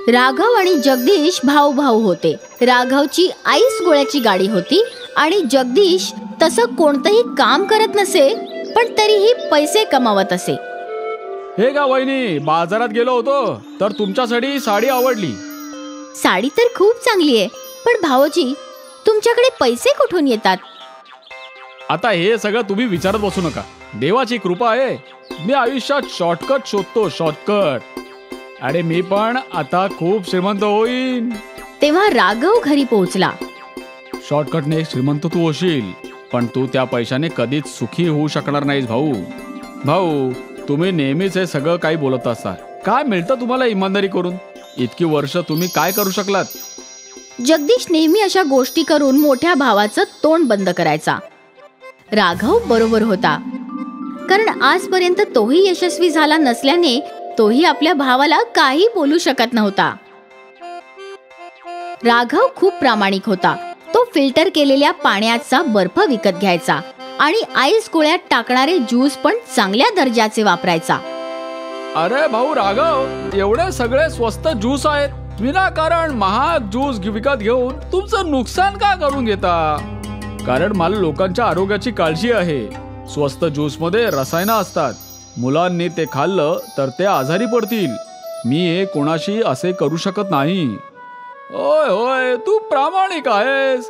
राघव आणि जगदीश भाऊ भाऊ होते. राघवची आईस गोळ्याची गाडी होती आणि जगदीश तसं कोणतंही काम करत नसे, पण तरीही पैसे कमावत असे. हे का वहिनी, बाजारात गेलो होतो तर तुमच्यासाठी साडी आवडली. साडी तर खूप चांगली आहे, पण भाऊजी तुमच्याकडे पैसे कुठून येतात? आता हे सगळं तुम्ही विचारत बसू नका. देवाची कृपा आहे. मी आयुष्यात शॉर्टकट शोधतो, शॉर्टकट. आणि मी पण आता खूप श्रीमंत होईन. तेव्हा राघव घरी पोहोचला. शॉर्टकटने श्रीमंत तू होशील, पण तू त्या पैशाने कधीच सुखी होऊ शकणार नाहीस भाऊ. भाऊ, तुम्ही नेहमीच हे सगळं काही बोलत असता. काय मिळतं तुम्हाला इमानदारी करून? इतकी वर्ष तुम्ही काय करू शकलात? जगदीश नेहमी अशा गोष्टी करून मोठ्या भावाचं तोंड बंद करायचा. राघव बरोबर होता, कारण आजपर्यंत तोही यशस्वी झाला नसल्याने तोही आपल्या भावाला काही बोलू शकत नव्हता. राघव खूप प्रामाणिक होता. तो फिल्टर केलेल्या पाण्याचा बर्फ विकत घ्यायचा आणि आईस गोळ्यात टाकणारे ज्यूस पण चांगल्या दर्जाचे वापरायचा. अरे भाऊ राघव, एवढे सगळे स्वस्त ज्यूस आहेत, विनाकारण महाग ज्यूस विकत घेऊन तुमचं नुकसान का करून घेता? कारण मला लोकांच्या आरोग्याची काळजी आहे. स्वस्त ज्यूस मध्ये रसायनं असतात. मुलांनी ते खाल्लं तर ते आजारी पडतील. मी हे कोणाशी असे करू शकत नाही. होय होय, तू प्रामाणिक आहेस.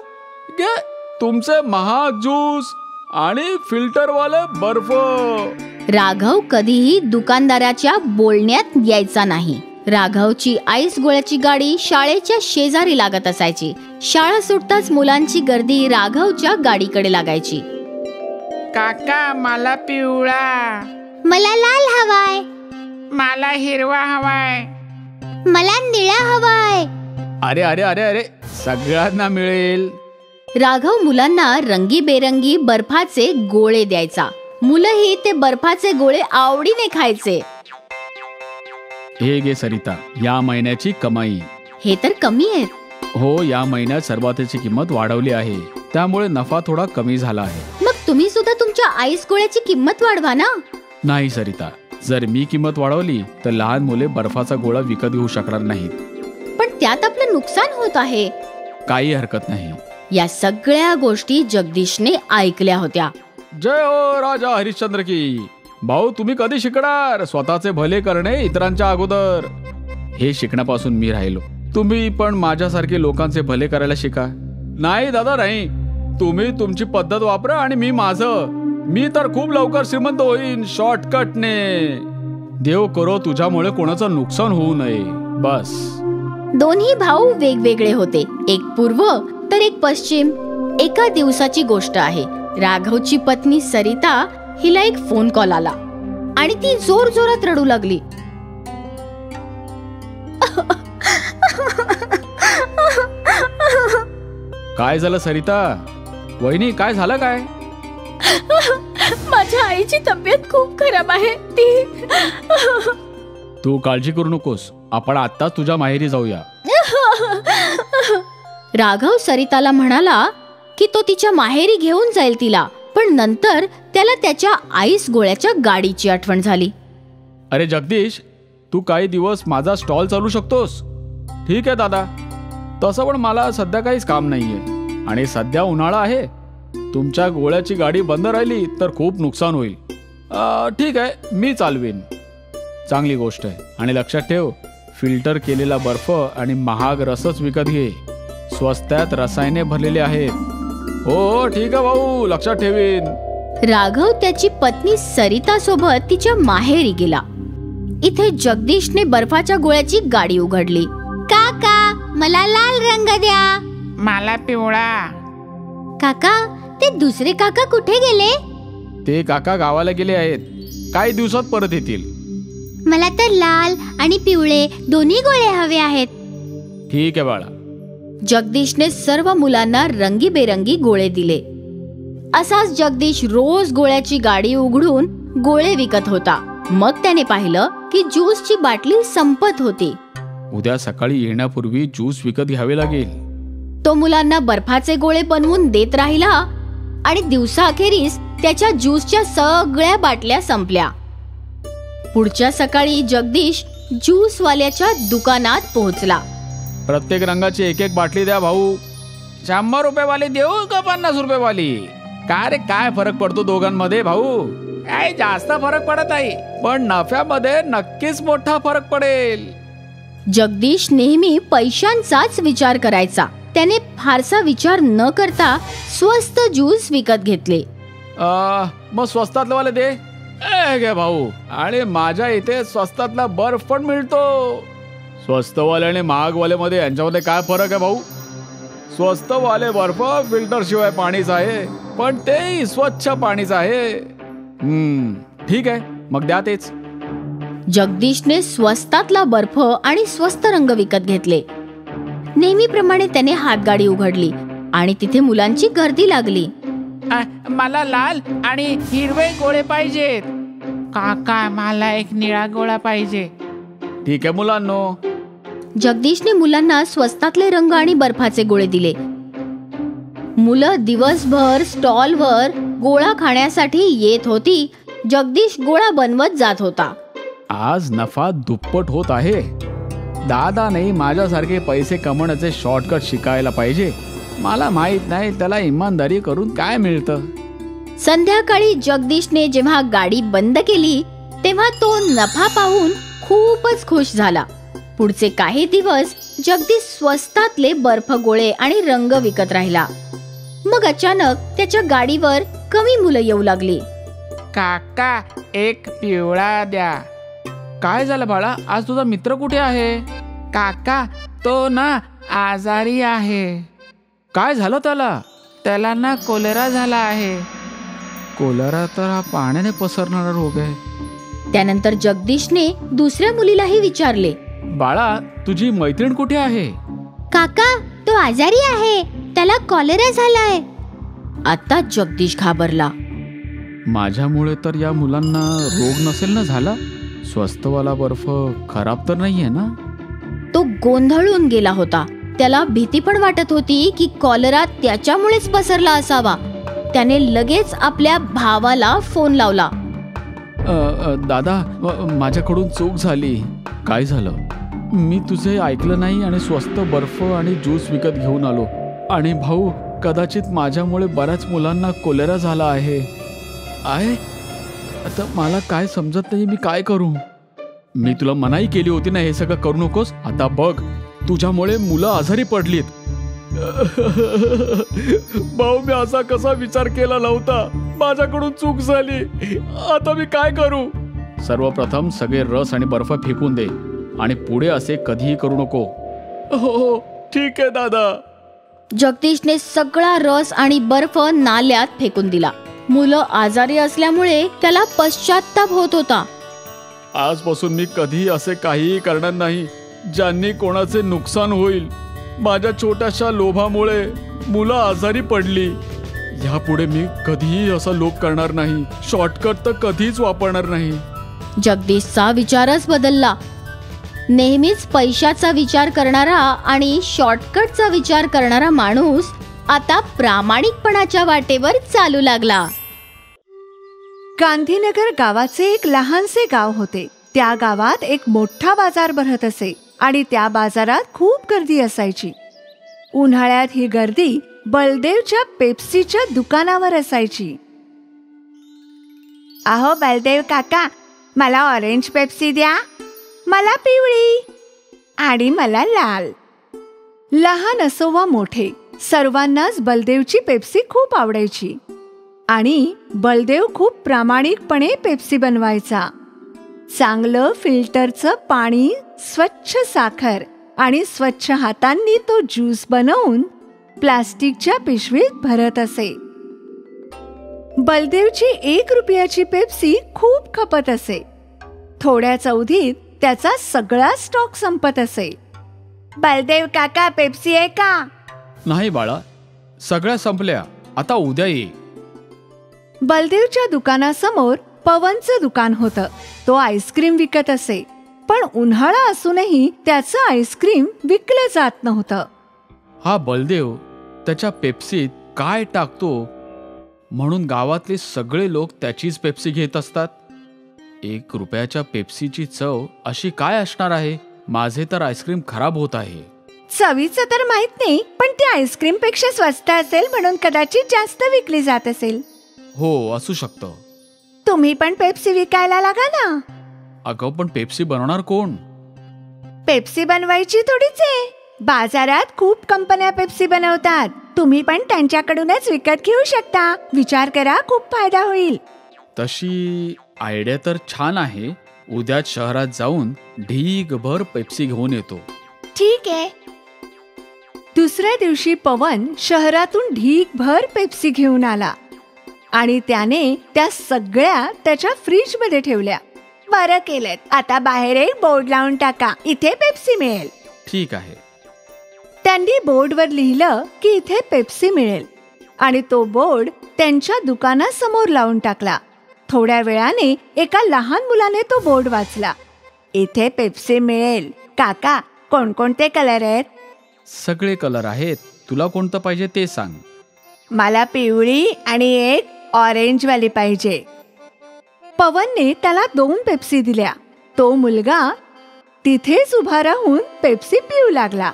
घे तुमचे महाग ज्यूस आणि फिल्टरवाले बर्फ. राघव कधीही दुकानदाराच्या बोलण्यात यायचा नाही. राघवची आईस गोळ्याची गाडी शाळेच्या शेजारी लागत असायची. शाळा सुटताच मुलांची गर्दी राघवच्या गाडीकडे लागायची. काका, मला पिवळा. मला लाल हवाय. मला हिरवा हवाय. मला निळा हवाय. अरे अरे अरे अरे, सगळ्यांना मिळेल. राघव मुलांना रंगीबेरंगी बर्फाचे गोळे द्यायचा. मुलंही ते बर्फाचे गोळे आवडीने खायचे. हे घे सरिता, या महिन्याची कमाई. हे तर कमी आहेत. हो, या महिन्यात सर्वातची किंमत वाढवली आहे, त्यामुळे नफा थोडा कमी झाला आहे. मग तुम्ही सुद्धा तुमच्या आईस गोळ्याची किंमत वाढवा ना. नाही सरिता, जर मी किंमत वाढवली तर लहान मुले बर्फाचा गोळा विकत घेऊ शकणार नाहीत. पण त्यात आपलं नुकसान होत आहे. काही हरकत नाही. या सगळ्या गोष्टी जगदीशने ऐकल्या होत्या. जय हो राजा हरिश्चंद्र की. भाऊ, तुम्ही कधी शिकणार स्वतःचे भले करणे इतरांच्या अगोदर? हे शिकण्यापासून मी राहिलो. तुम्ही पण माझ्यासारखे लोकांचे भले करायला शिका. नाही दादा, नाही. तुम्ही तुमची पद्धत वापरा आणि मी माझं. मी तर खूप लवकर श्रीमंत होईन शॉर्टकटने. देव करो तुझ्यामुळे कोणाचं नुकसान होऊ नये, बस. दोन्ही भाऊ वेगवेगळे होते. एक पूर्व तर एक पश्चिम. एका दिवसाची गोष्ट आहे. राघवची पत्नी सरिता हिला एक फोन कॉल आला आणि ती जोर जोरात रडू लागली. काय झालं सरिता? वहिनी, काय झालं काय? माझ्या आईची तब्येत खूप खराब आहे. तू काळजी करू नकोस, आपण आत्ताच तुझ्या माहेरी जाऊया. राघव सरिताला म्हणाला की तो तिच्या माहेरी घेऊन जाईल तिला, पण नंतर त्याला त्याच्या आईस गोळ्याच्या गाडीची आठवण झाली. अरे जगदीश, तू काही दिवस माझा स्टॉल चालू शकतोस? ठीक आहे दादा, तसं पण मला सध्या काहीच काम नाहीये आणि सध्या उन्हाळा आहे. तुमच्या गोळ्याची गाडी बंद राहिली तर खूप नुकसान होईल. ठीक आहे, मी चालवीन. चांगली गोष्ट आहे. आणि लक्षात ठेव, फिल्टर केलेला बर्फ आणि महाग रसच विकत घे. स्वस्तात रसायने भरलेले आहेत. हो ठीक आहे भाऊ, लक्षात ठेवीन. राघव त्याची पत्नी सरिता सोबत तिच्या माहेरी गेला. इथे जगदीशने बर्फाच्या गोळ्याची गाडी उघडली. काका, मला लाल रंग द्या. मला पिवळा. काका, ते दुसरे काका कुठे गेले? ते काका गावाला गेले आहेत, काही दिवसात परत येतील. मला तर लाल आणि पिवळे दोन्ही गोळे हवे आहेत. ठीक आहे बाळा. जगदीशने सर्व मुलांना रंगीबेरंगी गोळे दिले. असाच जगदीश रोज गोळ्याची गाडी उघडून गोळे विकत होता. मग त्याने पाहिलं की ज्यूसची बाटली संपत होती. उद्या सकाळी येण्यापूर्वी ज्यूस विकत घ्यावे लागेल. तो मुलांना बर्फाचे गोळे बनवून देत राहिला आणि दिवसाअखेरीस त्याच्या ज्यूसच्या सगळ्या बाटल्या संपल्या. पुढच्या सकाळी जगदीश ज्यूसवाल्याच्या दुकानात पोहोचला. प्रत्येक रंगाची एक एक बाटली द्या भाऊ. 100 रुपयेवाली देऊ का 50 रुपयेवाली? काय रे, काय फरक पडतो दोघांमध्ये भाऊ? काय जास्त फरक पडत आहे, पण नफ्यामध्ये नक्कीच मोठा फरक पडेल. जगदीश नेहमी पैशांचाच विचार करायचा. त्याने फारसा विचार न करता स्वस्त ज्यूस विकत घेतले. मग स्वस्तातलं वाले दे. घे भाऊ. आणि माझ्या इथे स्वस्तातला बर्फ पण मिळतो. स्वस्तवाले आणि महागवाल्यामध्ये यांच्यामध्ये काय फरक आहे भाऊ? स्वस्तवाले बर्फ फिल्टर शिवाय पाणीच आहे, पण तेही स्वच्छ पाणीच आहे. ठीक आहे, मग द्या तेच. जगदीशने स्वस्तातला बर्फ आणि स्वस्त रंग विकत घेतले. नेहमीप्रमाणे त्याने हातगाडी उघडली आणि तिथे मुलांची गर्दी लागली. मला लाल आणि हिरवे गोळे पाहिजेत. काका, मला एक निळा गोळा पाहिजे. ठीक आहे मुलांनो. जगदीशने मुलांना स्वस्तातले रंग आणि बर्फाचे गोळे दिले. मुलं दिवसभर स्टॉलवर गोळा खाण्यासाठी येत होती. जगदीश गोळा बनवत जात होता. आज नफा दुप्पट होत आहे. दादाने माझ्यासारखे पैसे कमवण्याचे शॉर्टकट शिकायला पाहिजे. मला माहित नाही त्याला इमानदारी करून काय मिळतं. संध्याकाळी जगदीशने जेव्हा गाडी बंद केली तेव्हा तो नफा पाहून खूपच खुश झाला. पुढचे काही दिवस जगदीश स्वस्तातले बर्फ गोळे आणि रंग विकत राहिला. मग अचानक त्याच्या गाडीवर कमी मुलं येऊ लागली. काका, एक पिवळा द्या. काय झालं बाळा, आज तुझा मित्र कुठे आहे? काका, तो ना आजारी आहे. काय झालं त्याला? त्याला ना कोलेरा झाला आहे. कोलेरा तर हा पाण्याने पसरणारा रोग आहे. त्यानंतर जगदीशने दुसऱ्या मुलीलाही विचारले, बाळा, तुझी मैत्रीण कुठे आहे? काका, तो आजारी आहे. त्याला कॉलेरा झालाय. आता जगदीश घाबरला. माझ्यामुळे तर या मुलांना रोग नसेल ना झाला? स्वस्तवाला बर्फ खराब तर नाहीये ना? तो गोंधळून गेला होता. त्याला भीती पण वाटत होती की कॉलेरा त्याच्यामुळेच पसरला असावा. त्याने लगेच आपल्या भावाला फोन लावला. दादा, माझ्याकडून चूक झाली. काय झालं? मी तुझे ऐकलं नाही आणि स्वस्त बर्फ आणि ज्यूस विकत घेऊन आलो. आणि भाऊ, कदाचित माझ्यामुळे बऱ्याच मुलांना कोलेरा झाला आहे. आता मला काय समजत नाही, मी काय करू? मी तुला मनाई केली होती ना हे सगळं करू नकोस. आता बघ, तुझ्यामुळे मुलं आजारी पडलीत. भाऊ, मी असा कसा विचार केला नव्हता. माझ्याकडून चूक झाली. आता मी काय करू? सर्वप्रथम सगळे रस आणि बर्फ फेकून दे आणि पुढे असे कधीही करू नको. हो, ठीक आहे दादा. जगदीशने सगळा रस आणि बर्फ नाल्यात फेकून दिला. मुलं आजारी असल्यामुळे त्याला पश्चात्ताप होत होता. आजपासून मी कधी असे काहीही करणार नाही ज्यांनी कोणाचे नुकसान होईल. माझ्या छोट्याशा लोभामुळे मुलं आजारी पडली. यापुढे मी कधीही असा लोभ करणार नाही. शॉर्टकट तर कधीच वापरणार नाही. जगदीशचा विचारच बदलला. नेहमीच पैशाचा विचार करणारा आणि शॉर्टकटचा विचार करणारा माणूस आता प्रामाणिकपणाच्या वाटेवर चालू लागला. गांधीनगर गावाचे एक लहानसे गाव होते. त्या गावात एक मोठा बाजार भरत असे आणि त्या बाजारात खूप गर्दी असायची. उन्हाळ्यात ही गर्दी बलदेवच्या पेप्सीच्या दुकानावर असायची. अहो बलदेव काका, मला ऑरेंज पेप्सी द्या. मला पिवळी. आणि मला लाल. लहान असो वा मोठे, सर्वांनाच बलदेवची पेप्सी खूप आवडायची. आणि बलदेव खूप प्रामाणिकपणे पेप्सी बनवायचा. चांगलं फिल्टरचं पाणी, स्वच्छ साखर आणि स्वच्छ हातांनी तो ज्यूस बनवून प्लास्टिकच्या पिशवीत भरत असे. बलदेवची 1 रुपयाची पेप्सी खूप खपत असे. थोड्याच अवधीत त्याचा सगळा स्टॉक संपत असे. बलदेव काका, पेप्सी आहे का? नाही बाळा, सगळ्या संपल्या. आता उद्या ये. बलदेवच्या दुकानासमोर पवनचं दुकान होतं. तो आईस्क्रीम विकत असे, पण उन्हाळा असूनही त्याचं आईस्क्रीम विकलं जात नव्हतं. हा बलदेव त्याच्या पेप्सीत काय टाकतो म्हणून गावातले सगळे लोक त्याचीच पेप्सी घेत असतात. ₹1 पेप्सीची चव अशी काय असणार आहे? माझे तर आईस्क्रीम खराब होत आहे. चवीचं तर माहित नाही, पण ती आईस्क्रीम पेक्षा स्वस्त असेल म्हणून कदाचित जास्त विकली जात असेल. हो, असू शकतं. तुम्ही पण पेप्सी विकायला लागा ना. अगं, पण पेप्सी बनवणार कोण? पेप्सी बनवायची थोडीच आहे. बाजारात खूप कंपन्या पेप्सी बनवतात. तुम्ही पण त्यांच्याकडूनच विकत घेऊ शकता. विचार करा, खूप फायदा होईल. तशी आयडिया तर छान आहे. उद्याच शहरात जाऊन ढीगभर पेप्सी घेऊन येतो. ठीक आहे. दुसऱ्या दिवशी पवन शहरातून ढीगभर पेप्सी घेऊन आला आणि त्याने त्या सगळ्या त्याच्या फ्रीज मध्ये ठेवल्या. बरं केलं. आता बाहेर एक बोर्ड लावून टाका, इथे पेप्सी मिळेल. ठीक आहे. त्यांनी बोर्डवर लिहिलं की इथे पेप्सी मिळेल आणि तो बोर्ड त्यांच्या दुकानासमोर लावून टाकला. थोड्या वेळाने एका लहान मुलाने तो बोर्ड वाचला. इथे पेप्सी मिळेल. काका, कोणकोणते कलर आहेत? सगळे कलर आहेत. तुला कोणतं पाहिजे ते सांग. मला पिवळी आणि एक ऑरेंज वाली पाहिजे. पवनने त्याला 2 पेप्सी दिल्या. तो मुलगा तिथेच उभा राहून पेप्सी पिऊ लागला.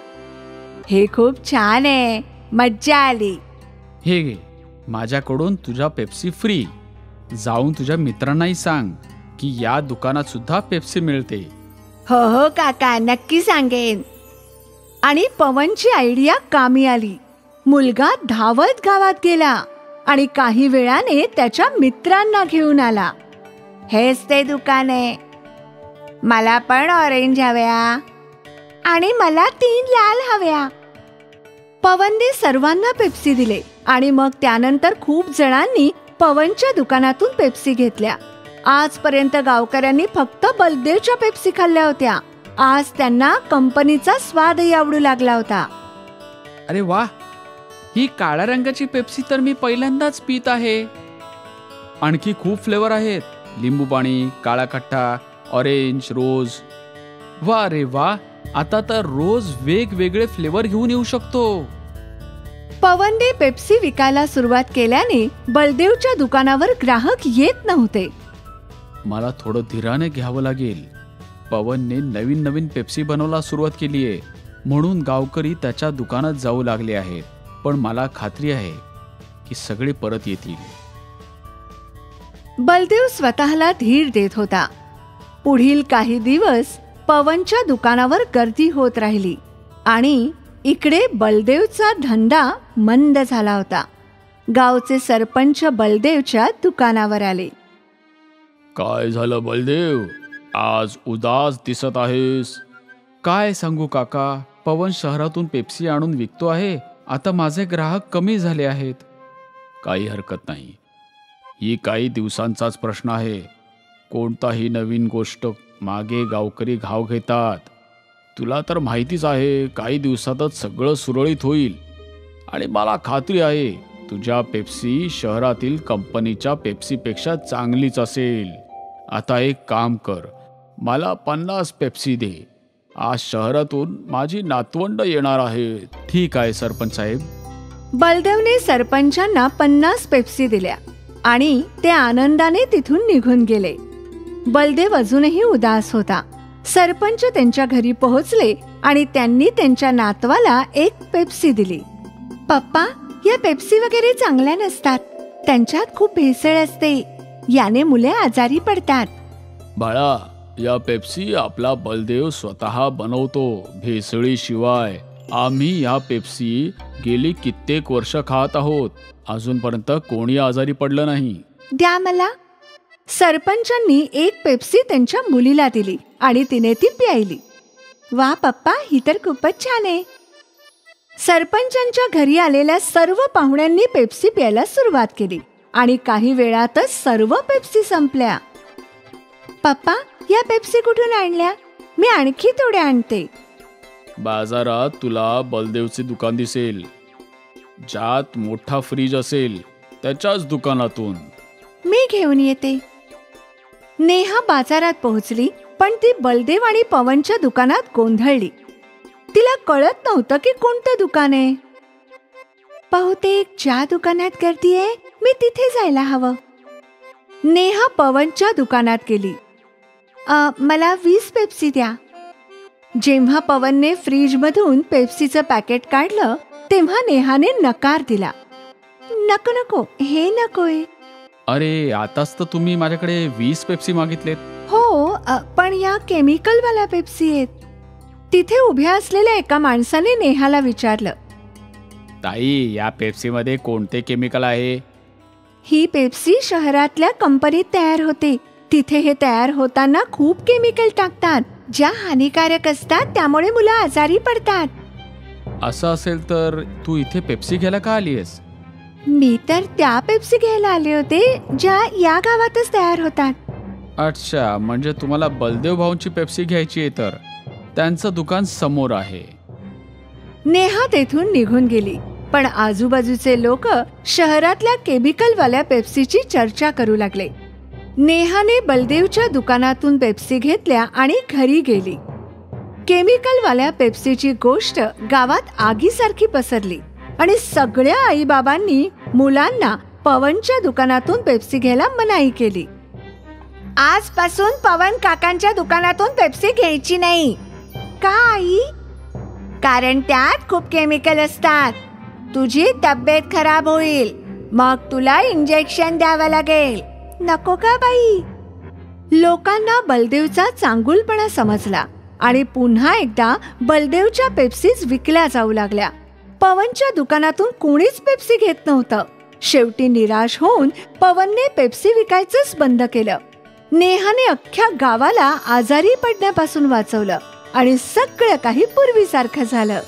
हे खूप छान आहे, मज्जा आली. हे घे, माझ्याकडून तुझ्या पेप्सी फ्री. जाऊन तुझ्या मित्रांनाही सांग की या दुकानात सुद्धा पेप्सी मिळते. हो हो काका, नक्की सांगेन. आणि पवनची आयडिया कामी आली. मुलगा धावत गावात गेला आणि काही वेळाने त्याच्या मित्रांना घेऊन आला. हेच ते दुकान आहे. मला पण ऑरेंज हव्या आणि मला 3 लाल हव्या. पवनने सर्वांना पेप्सी दिले आणि मग त्यानंतर खूप जणांनी पवनच्या दुकानातून पेप्सी घेतल्या. आजपर्यंत गावकऱ्यांनी फक्त बलदेवच्या पेप्सी खाल्ल्या होत्या. आज त्यांना कंपनीचा स्वादही आवडू लागला होता. अरे वा, ही काळ्या रंगाची पेप्सी तर मी पहिल्यांदाच पित आहे. आणखी खूप फ्लेवर आहेत. लिंबू पाणी, काळा खट्टा, ऑरेंज, रोज. वा रे वा, आता तर रोज वेगवेगळे फ्लेवर घेऊन येऊ शकतो. पवनने पेप्सी विकायला सुरुवात केल्याने बलदेवच्या दुकानावर ग्राहक येत नव्हते. मला थोडं धीराने घ्यावं लागेल. पवनने नवीन नवीन पेप्सी बनवायला सुरुवात केली आहे, म्हणून गावकरी त्याच्या दुकानात जाऊ लागले आहेत. पण मला खात्री आहे की सगळे परत येतील. बलदेव स्वतःला धीर देत होता. पुढील काही दिवस पवनच्या दुकानावर गर्दी होत राहिली आणि इकडे बलदेवचा धंदा मंद झाला होता. गावचे सरपंच बलदेवच्या दुकानावर आले. काय झालं बलदेव, आज उदास दिसत आहेस? काय सांगू काका, पवन शहरातून पेप्सी आणून विकतो आहे. आता माझे ग्राहक कमी झाले आहेत. काही हरकत नाही, ही काही दिवसांचाच प्रश्न आहे. कोणताही नवीन गोष्ट मागे गावकरी घाव घेतात. तुला तर माहितीच आहे, काही दिवसातच सगळं सुरळीत होईल. आणि मला खात्री आहे तुझ्या पेप्सी शहरातील कंपनीच्या पेप्सीपेक्षा चांगलीच असेल. आता एक काम कर, मला 50 पेप्सी दे. आज शहरातून माझी नातवंड येणार आहेत. ठीक आहे सरपंच साहेब. बलदेवने सरपंचांना 50 पेप्सी दिल्या आणि ते आनंदाने तिथून निघून गेले. बलदेव अजूनही उदास होता. सरपंच त्यांच्या घरी पोहोचले आणि त्यांनी त्यांच्या नातवाला एक पेप्सी दिली. पप्पा, या पेप्सी वगैरे चांगल्या नसतात. त्यांच्यात खूप भेसळ असते. याने मुले आजारी पडतात. बाळा, या पेप्सी आपला बलदेव स्वतः बनवतो, भेसळीशिवाय. आम्ही या पेप्सी गेली कित्येक वर्ष खात आहोत. अजूनपर्यंत कोणी आजारी पडलं नाही. द्या मला. सरपंचांनी एक पेप्सी त्यांच्या मुलीला दिली आणि तिने ती प्यायली. वा पप्पा, ही तर खूपच छान आहे. सरपंचांच्या घरी आलेल्या सर्व पाहुण्यांनी पेप्सी प्यायला सुरुवात केली आणि काही वेळातच सर्व पेप्सी संपल्या. पप्पा, या पेप्सी कुठून आणल्या? मी आणखी थोड्या आणते. बाजारात तुला बलदेवचे दुकान दिसेल, ज्यात मोठा फ्रीज असेल त्याच्याच दुकानातून. मी घेऊन येते. नेहा बाजारात पोहोचली, पण ती बलदेव आणि पवनच्या दुकानात गोंधळली. तिला कळत नव्हतं की कोणतं दुकान आहे. बहुतेक ज्या दुकानात गर्दी आहे मी तिथे जायला हवं. नेहा पवनच्या दुकानात गेली मला 20 पेप्सी द्या. जेव्हा पवनने फ्रीजमधून पेप्सीचं पॅकेट काढलं तेव्हा नेहाने नकार दिला. नको नको, हे नकोय. अरे आताच तर तुम्ही माझ्याकडे 20 पेप्सी मागितलेत. हो, पण या केमिकलवाल्या पेप्सी आहेत. तिथे उभ्या असलेल्या एका माणसाने नेहाला विचारलं. ताई, या पेप्सीमध्ये कोणते केमिकल आहे? ही पेप्सी शहरातल्या कंपनीत तयार होते. तिथे हे तयार होताना खूप केमिकल टाकतात, ज्या हानिकारक असतात, त्यामुळे मुलं आजारी पडतात. असं असेल तर तू इथे पेप्सी घ्यायला का आलीयस? मी तर त्या पेप्सी घ्यायला आले होते ज्या या गावातच तयार होतात. अच्छा, म्हणजे तुम्हाला बलदेव भाऊंची पेप्सी घ्यायची आहे तर त्यांचं दुकान समोर आहे. नेहा तेथून निघून गेली, पण आजूबाजूचे लोक शहरातल्या केमिकलवाल्या पेप्सीची चर्चा करू लागले. नेहाने बलदेवच्या दुकानातून पेप्सी घेतल्या आणि घरी गेली. केमिकलवाल्या पेप्सीची गोष्ट गावात आगीसारखी पसरली आणि सगळ्या आईबाबांनी मुलांना पवनच्या दुकानातून पेप्सी घ्यायला मनाई केली. आजपासून पवन काकांच्या दुकानातून पेप्सी घ्यायची नाही. का आई? कारण त्यात खूप केमिकल असतात. तुझी तब्येत खराब होईल, मग तुला इंजेक्शन द्यावं लागेल. नको का बाई? लोकांना बलदेवचा चांगुलपणा समजला आणि पुन्हा एकदा बलदेवच्या पेप्सीज विकल्या जाऊ लागल्या. पवनच्या दुकानातून कोणीच पेप्सी घेत नव्हतं. शेवटी निराश होऊन पवनने पेप्सी विकायचंच बंद केलं. नेहाने अख्ख्या गावाला आजारी पडण्यापासून वाचवलं आणि सगळं काही पूर्वीसारखं झालं.